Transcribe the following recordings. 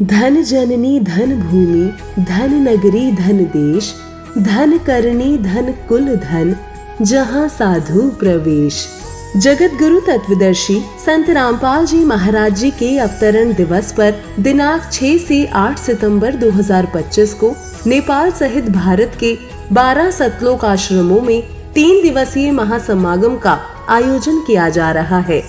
धन जननी धन भूमि धन नगरी धन देश, धन करनी धन कुल धन, जहाँ साधु प्रवेश। जगत गुरु तत्वदर्शी संत रामपाल जी महाराज जी के अवतरण दिवस पर दिनांक 6 से 8 सितंबर 2025 को नेपाल सहित भारत के 12 सतलोक आश्रमों में 3 दिवसीय महासमागम का आयोजन किया जा रहा है।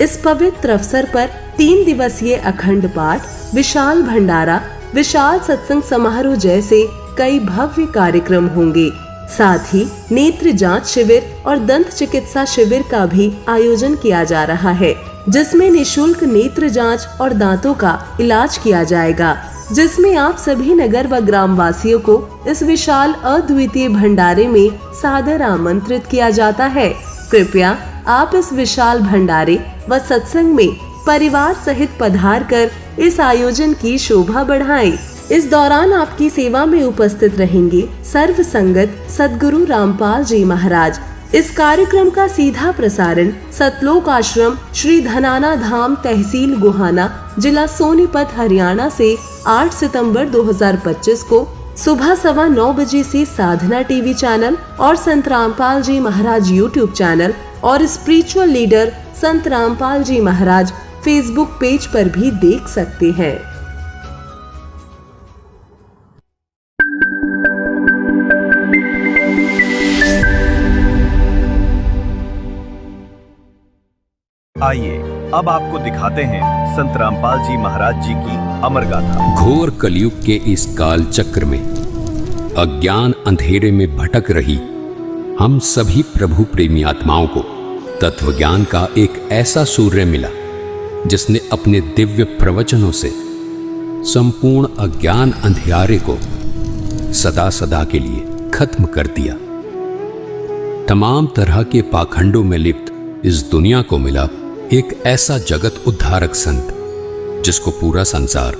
इस पवित्र अवसर पर 3 दिवसीय अखंड पाठ, विशाल भंडारा, विशाल सत्संग समारोह जैसे कई भव्य कार्यक्रम होंगे। साथ ही नेत्र जांच शिविर और दंत चिकित्सा शिविर का भी आयोजन किया जा रहा है, जिसमें निशुल्क नेत्र जांच और दांतों का इलाज किया जाएगा, जिसमें आप सभी नगर व ग्राम वासियों को इस विशाल अद्वितीय भंडारे में सादर आमंत्रित किया जाता है। कृपया आप इस विशाल भंडारे व सत्संग में परिवार सहित पधार कर इस आयोजन की शोभा बढ़ाएं। इस दौरान आपकी सेवा में उपस्थित रहेंगे सर्व संगत सद्गुरु रामपाल जी महाराज। इस कार्यक्रम का सीधा प्रसारण सतलोक आश्रम श्री धनाना धाम, तहसील गोहाना, जिला सोनीपत, हरियाणा से 8 सितंबर 2025 को सुबह 9:15 बजे से साधना टीवी चैनल और संत रामपाल जी महाराज यूट्यूब चैनल और स्पिरिचुअल लीडर संत रामपाल जी महाराज फेसबुक पेज पर भी देख सकते हैं। आइए अब आपको दिखाते हैं संत रामपाल जी महाराज जी की अमर गाथा। घोर कलयुग के इस काल चक्र में अज्ञान अंधेरे में भटक रही हम सभी प्रभु प्रेमी आत्माओं को तत्व ज्ञान का एक ऐसा सूर्य मिला, जिसने अपने दिव्य प्रवचनों से संपूर्ण अज्ञान अंधियारे को सदा सदा के लिए खत्म कर दिया। तमाम तरह के पाखंडों में लिप्त इस दुनिया को मिला एक ऐसा जगत उद्धारक संत, जिसको पूरा संसार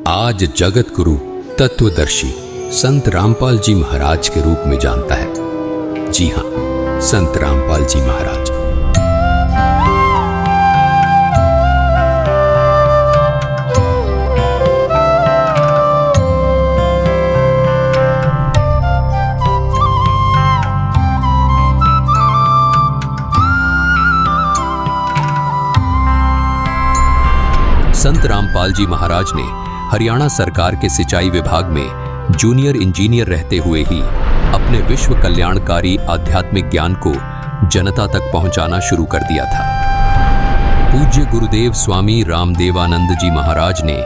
आज जगत गुरु तत्वदर्शी संत रामपाल जी महाराज के रूप में जानता है। जी हां, संत रामपाल जी महाराज। संत रामपाल जी महाराज ने हरियाणा सरकार के सिंचाई विभाग में जूनियर इंजीनियर रहते हुए ही अपने विश्व कल्याणकारी आध्यात्मिक ज्ञान को जनता तक पहुंचाना शुरू कर दिया था। पूज्य गुरुदेव स्वामी रामदेवानंद जी महाराज ने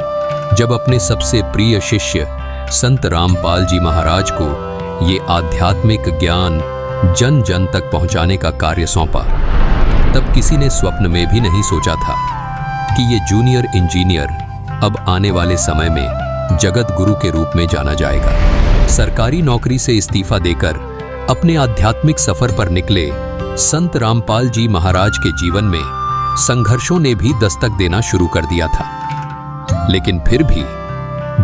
जब अपने सबसे प्रिय शिष्य संत रामपाल जी महाराज को ये आध्यात्मिक ज्ञान जन जन तक पहुंचाने का कार्य सौंपा, तब किसी ने स्वप्न में भी नहीं सोचा था कि ये जूनियर इंजीनियर अब आने वाले समय में जगत गुरु के रूप में जाना जाएगा। सरकारी नौकरी से इस्तीफा देकर अपने आध्यात्मिक सफर पर निकले संत रामपाल जी महाराज के जीवन में संघर्षों ने भी दस्तक देना शुरू कर दिया था, लेकिन फिर भी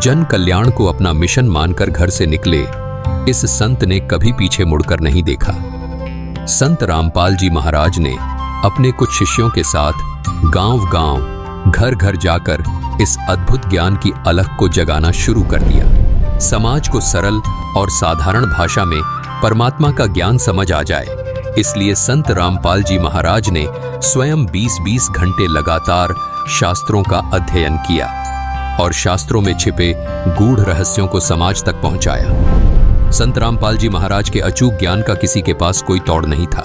जन कल्याण को अपना मिशन मानकर घर से निकले इस संत ने कभी पीछे मुड़कर नहीं देखा। संत रामपाल जी महाराज ने अपने कुछ शिष्यों के साथ गांव-गांव, घर-घर जाकर इस अद्भुत ज्ञान की अलख को जगाना शुरू कर दिया। समाज को सरल और साधारण भाषा में परमात्मा का ज्ञान समझ आ जाए, इसलिए संत रामपाल जी महाराज ने स्वयं 20-20 घंटे लगातार शास्त्रों का अध्ययन किया और शास्त्रों में छिपे गूढ़ रहस्यों को समाज तक पहुंचाया। संत रामपाल जी महाराज के अचूक ज्ञान का किसी के पास कोई तोड़ नहीं था।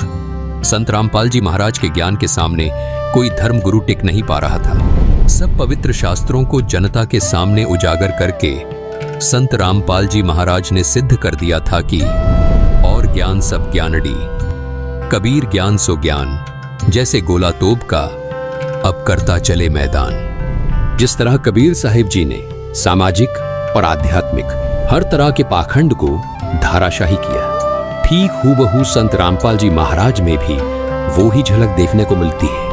संत रामपाल जी महाराज के ज्ञान के सामने कोई धर्म गुरु टिक नहीं पा रहा था। सब पवित्र शास्त्रों को जनता के सामने उजागर करके संत रामपाल जी महाराज ने सिद्ध कर दिया था कि और ज्ञान सब ज्ञानड़ी, कबीर ज्ञान सो ज्ञान, जैसे गोला तोप का अब करता चले मैदान। जिस तरह कबीर साहिब जी ने सामाजिक और आध्यात्मिक हर तरह के पाखंड को धाराशाही किया, ठीक हूबहू संत रामपाल जी महाराज में भी वो ही झलक देखने को मिलती है।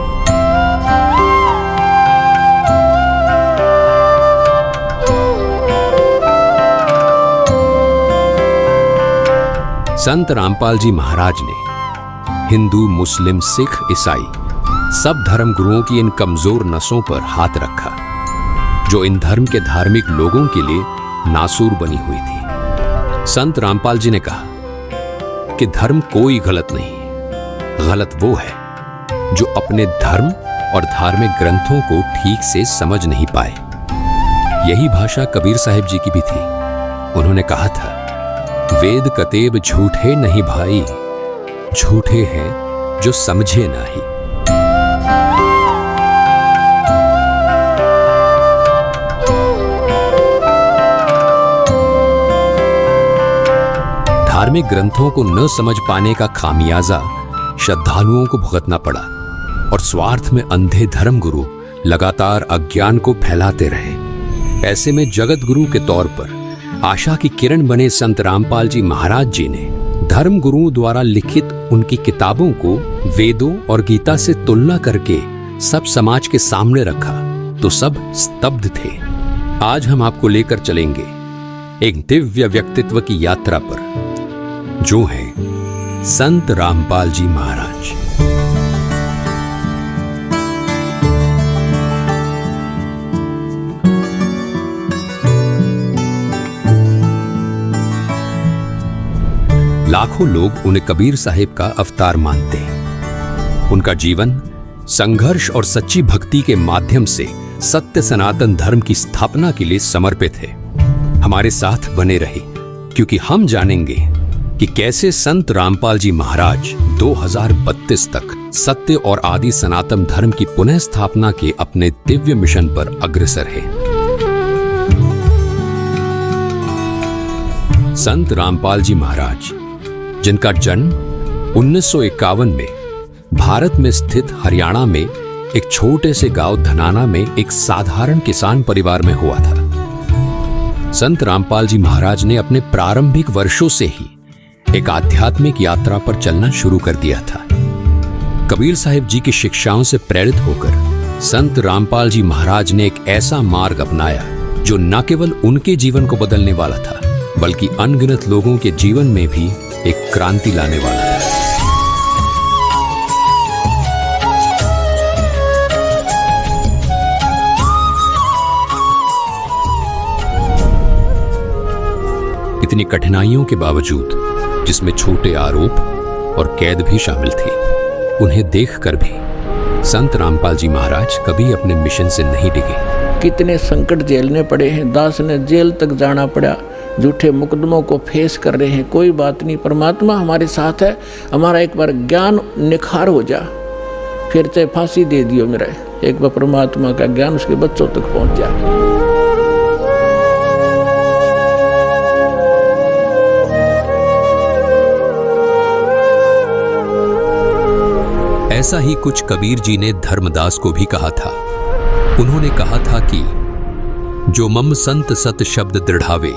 संत रामपाल जी महाराज ने हिंदू, मुस्लिम, सिख, ईसाई सब धर्म गुरुओं की इन कमजोर नसों पर हाथ रखा। जो इन धर्म के धार्मिक लोगों के लिए नासूर बनी हुई थी। संत रामपाल जी ने कहा कि धर्म कोई गलत नहीं, गलत वो है जो अपने धर्म और धार्मिक ग्रंथों को ठीक से समझ नहीं पाए। यही भाषा कबीर साहिब जी की भी थी। उन्होंने कहा था, वेद कतेब झूठे नहीं भाई, झूठे हैं जो समझे नहीं। धार्मिक ग्रंथों को न समझ पाने का खामियाजा श्रद्धालुओं को भुगतना पड़ा और स्वार्थ में अंधे धर्म गुरु लगातार अज्ञान को फैलाते रहे। ऐसे में जगत गुरु के तौर पर आशा की किरण बने संत रामपाल जी महाराज जी ने धर्म गुरुओं द्वारा लिखित उनकी किताबों को वेदों और गीता से तुलना करके सब समाज के सामने रखा तो सब स्तब्ध थे। आज हम आपको लेकर चलेंगे एक दिव्य व्यक्तित्व की यात्रा पर, जो है संत रामपाल जी महाराज। लाखों लोग उन्हें कबीर साहिब का अवतार मानते हैं। उनका जीवन संघर्ष और सच्ची भक्ति के माध्यम से सत्य सनातन धर्म की स्थापना के लिए समर्पित है। हमारे साथ बने रहे, क्योंकि हम जानेंगे कि कैसे संत रामपाल जी महाराज 2032 तक सत्य और आदि सनातन धर्म की पुनः स्थापना के अपने दिव्य मिशन पर अग्रसर है। संत रामपाल जी महाराज, जिनका जन्म 1951 में भारत में स्थित हरियाणा में एक छोटे से गांव धनाना में एक साधारण किसान परिवार में हुआ था। संत रामपाल जी महाराज ने अपने प्रारंभिक वर्षों से ही एक आध्यात्मिक यात्रा पर चलना शुरू कर दिया था। कबीर साहिब जी की शिक्षाओं से प्रेरित होकर संत रामपाल जी महाराज ने एक ऐसा मार्ग अपनाया जो न केवल उनके जीवन को बदलने वाला था, बल्कि अनगिनत लोगों के जीवन में भी एक क्रांति लाने वाला था। इतनी कठिनाइयों के बावजूद, जिसमें छोटे आरोप और कैद भी शामिल थी, उन्हें देखकर भी संत रामपाल जी महाराज कभी अपने मिशन से नहीं डिगे। कितने संकट झेलने पड़े हैं, दास ने जेल तक जाना पड़ा, झूठे मुकदमों को फेस कर रहे हैं। कोई बात नहीं, परमात्मा हमारे साथ है। हमारा एक बार ज्ञान निखार हो जा, फिर चाहे फांसी दे दियो मेरा, एक बार परमात्मा का ज्ञान उसके बच्चों तक पहुंच जाए। ऐसा ही कुछ कबीर जी ने धर्मदास को भी कहा था। उन्होंने कहा था कि जो मम संत सत शब्द दृढ़ावे,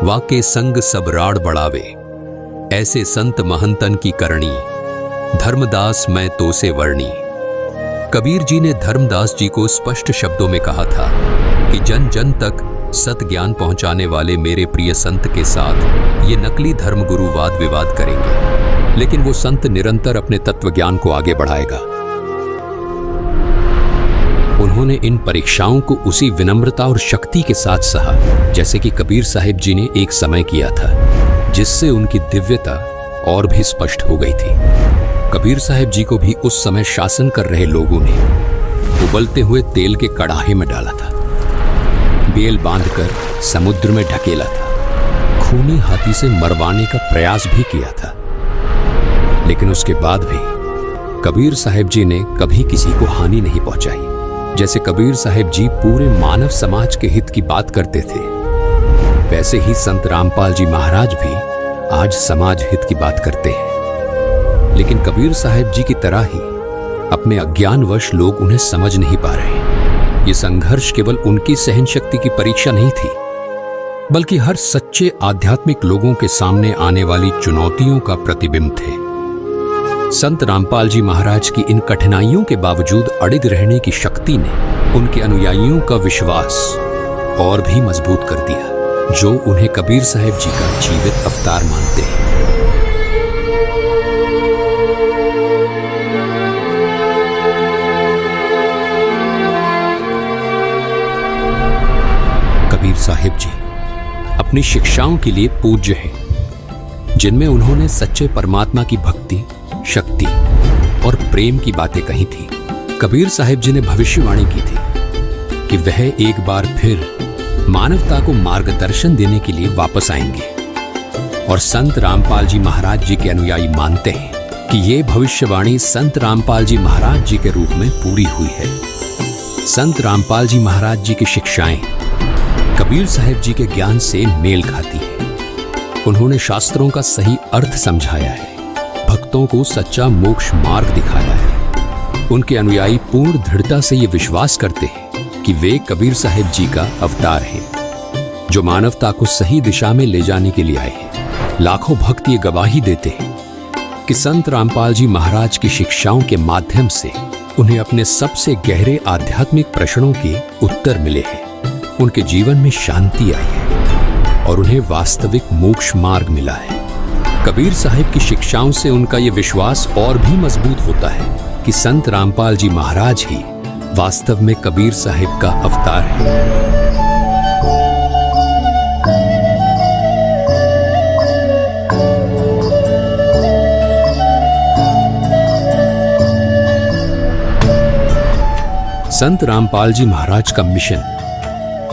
वाके संग सब राड़ बढ़ावे, ऐसे संत महंतन की करणी, धर्मदास मैं तो से वर्णी। कबीर जी ने धर्मदास जी को स्पष्ट शब्दों में कहा था कि जन जन तक सत ज्ञान पहुंचाने वाले मेरे प्रिय संत के साथ ये नकली धर्मगुरु वाद विवाद करेंगे, लेकिन वो संत निरंतर अपने तत्व ज्ञान को आगे बढ़ाएगा। उन्होंने इन परीक्षाओं को उसी विनम्रता और शक्ति के साथ सहा जैसे कि कबीर साहिब जी ने एक समय किया था, जिससे उनकी दिव्यता और भी स्पष्ट हो गई थी। कबीर साहिब जी को भी उस समय शासन कर रहे लोगों ने उबलते हुए तेल के कड़ाहे में डाला था, बेल बांधकर समुद्र में ढकेला था, खूनी हाथी से मरवाने का प्रयास भी किया था। लेकिन उसके बाद भी कबीर साहिब जी ने कभी किसी को हानि नहीं पहुंचाई। जैसे कबीर साहिब जी पूरे मानव समाज के हित की बात करते थे, वैसे ही संत रामपाल जी महाराज भी आज समाज हित की बात करते हैं। लेकिन कबीर साहिब जी की तरह ही अपने अज्ञानवश लोग उन्हें समझ नहीं पा रहे। ये संघर्ष केवल उनकी सहन शक्ति की परीक्षा नहीं थी, बल्कि हर सच्चे आध्यात्मिक लोगों के सामने आने वाली चुनौतियों का प्रतिबिंब थे। संत रामपाल जी महाराज की इन कठिनाइयों के बावजूद अडिग रहने की शक्ति ने उनके अनुयायियों का विश्वास और भी मजबूत कर दिया, जो उन्हें कबीर साहिब जी का जीवित अवतार मानते हैं। साहिब जी अपनी शिक्षाओं के लिए पूज्य हैं, जिनमें उन्होंने सच्चे परमात्मा की भक्ति, शक्ति और प्रेम की बातें कही थी। कबीर साहिब जी ने भविष्यवाणी की थी कि वह एक बार फिर मानवता को मार्गदर्शन देने के लिए वापस आएंगे, और संत रामपाल जी महाराज जी के अनुयायी मानते हैं कि ये भविष्यवाणी संत रामपाल जी महाराज जी के रूप में पूरी हुई है। संत रामपाल जी महाराज जी की शिक्षाएं कबीर साहिब जी के ज्ञान से मेल खाती हैं। उन्होंने शास्त्रों का सही अर्थ समझाया है, भक्तों को सच्चा मोक्ष मार्ग दिखाया है। उनके अनुयायी पूर्ण दृढ़ता से ये विश्वास करते हैं कि वे कबीर साहिब जी का अवतार हैं, जो मानवता को सही दिशा में ले जाने के लिए आए हैं। लाखों भक्त ये गवाही देते हैं कि संत रामपाल जी महाराज की शिक्षाओं के माध्यम से उन्हें अपने सबसे गहरे आध्यात्मिक प्रश्नों के उत्तर मिले हैं। उनके जीवन में शांति आई है और उन्हें वास्तविक मोक्ष मार्ग मिला है। कबीर साहिब की शिक्षाओं से उनका यह विश्वास और भी मजबूत होता है कि संत रामपाल जी महाराज ही वास्तव में कबीर साहिब का अवतार है। संत रामपाल जी महाराज का मिशन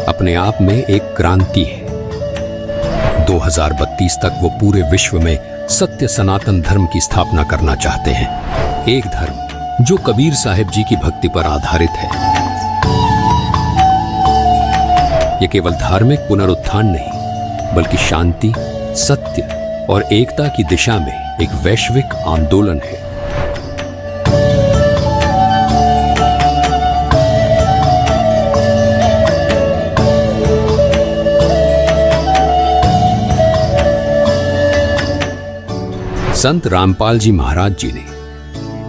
अपने आप में एक क्रांति है। 2032 तक वो पूरे विश्व में सत्य सनातन धर्म की स्थापना करना चाहते हैं, एक धर्म जो कबीर साहिब जी की भक्ति पर आधारित है। ये केवल धार्मिक पुनरुत्थान नहीं, बल्कि शांति, सत्य और एकता की दिशा में एक वैश्विक आंदोलन है। संत रामपाल जी महाराज जी ने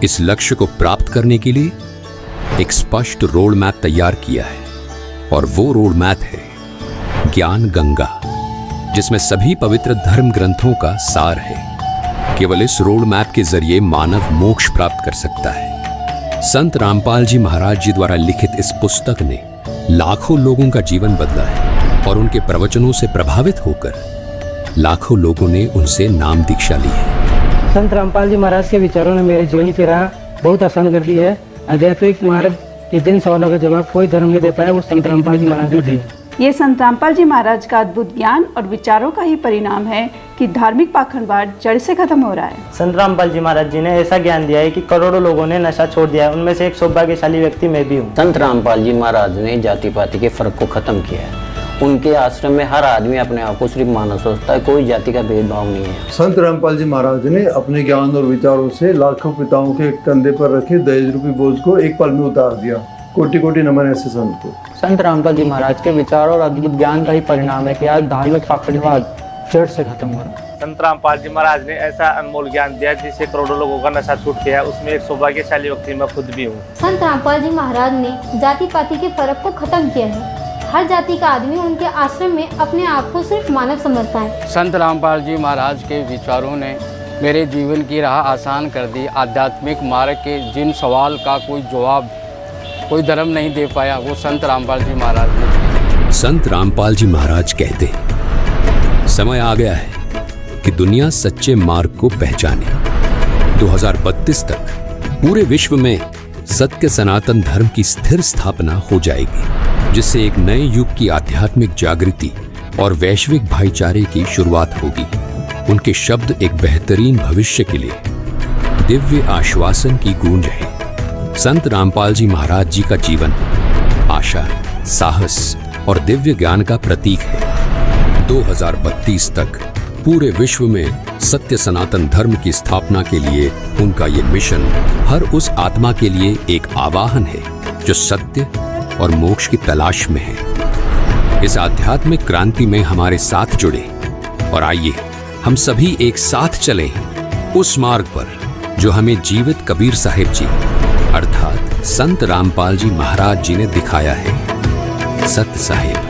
इस लक्ष्य को प्राप्त करने के लिए एक स्पष्ट रोड मैप तैयार किया है, और वो रोड मैप है ज्ञान गंगा, जिसमें सभी पवित्र धर्म ग्रंथों का सार है। केवल इस रोड मैप के जरिए मानव मोक्ष प्राप्त कर सकता है। संत रामपाल जी महाराज जी द्वारा लिखित इस पुस्तक ने लाखों लोगों का जीवन बदला है, और उनके प्रवचनों से प्रभावित होकर लाखों लोगों ने उनसे नाम दीक्षा ली है। संत रामपाल जी महाराज के विचारों ने मेरे जीवन की राह बहुत आसान कर दी है। आध्यात्मिक मार्ग के जिन सवालों का जवाब कोई धर्म नहीं दे पाया, वो संत रामपाल जी महाराज ने दिए। ये संत रामपाल जी महाराज का अद्भुत ज्ञान और विचारों का ही परिणाम है कि धार्मिक पाखंडवाद जड़ से खत्म हो रहा है। संत रामपाल जी महाराज जी ने ऐसा ज्ञान दिया है कि करोड़ों लोगों ने नशा छोड़ दिया है। उनमें से एक सौभाग्यशाली व्यक्ति मैं भी हूँ। संत रामपाल जी महाराज ने जाति पाति के फर्क को खत्म किया है। उनके आश्रम में हर आदमी अपने आप को सिर्फ मानव सोचता है, कोई जाति का भेदभाव नहीं है। संत रामपाल जी महाराज ने अपने ज्ञान और विचारों से लाखों पिताओं के कंधे पर रखे दहेज रूपी बोझ को एक पल में उतार दिया। कोटि कोटि नमन ऐसे संत को। संत रामपाल जी महाराज के विचार और अद्भुत ज्ञान का ही परिणाम है कि आज धार्मिक पाखंडवाद जड़ से खत्म हो रहा है। संत रामपाल जी महाराज ने ऐसा अनमोल ज्ञान दिया जिससे करोड़ों लोगों का नशा छूट गया। उसमें एक सौभाग्यशाली व्यक्ति मैं खुद भी हूँ। संत रामपाल जी महाराज ने जाति पाति के फर्क को खत्म किया है। हर जाति का आदमी उनके आश्रम में अपने आप को सिर्फ मानव समझता है। संत रामपाल जी महाराज के विचारों ने मेरे जीवन की राह आसान कर दी। आध्यात्मिक मार्ग के जिन सवाल का कोई जवाब कोई धर्म नहीं दे पाया, वो संत रामपाल जी महाराज ने। संत रामपाल जी महाराज कहते हैं, समय आ गया है कि दुनिया सच्चे मार्ग को पहचाने। 2032 तक पूरे विश्व में सत्य सनातन धर्म की स्थिर स्थापना हो जाएगी, जिससे एक नए युग की आध्यात्मिक जागृति और वैश्विक भाईचारे की शुरुआत होगी। उनके शब्द एक बेहतरीन भविष्य के लिए दिव्य आश्वासन की गूंज है। संत रामपाल जी महाराज जी का जीवन आशा, साहस और दिव्य ज्ञान का प्रतीक है। 2032 तक पूरे विश्व में सत्य सनातन धर्म की स्थापना के लिए उनका ये मिशन हर उस आत्मा के लिए एक आवाहन है जो सत्य और मोक्ष की तलाश में है। इस आध्यात्मिक क्रांति में हमारे साथ जुड़े और आइए हम सभी एक साथ चलें उस मार्ग पर जो हमें जीवित कबीर साहिब जी अर्थात संत रामपाल जी महाराज जी ने दिखाया है। सत्य साहिब।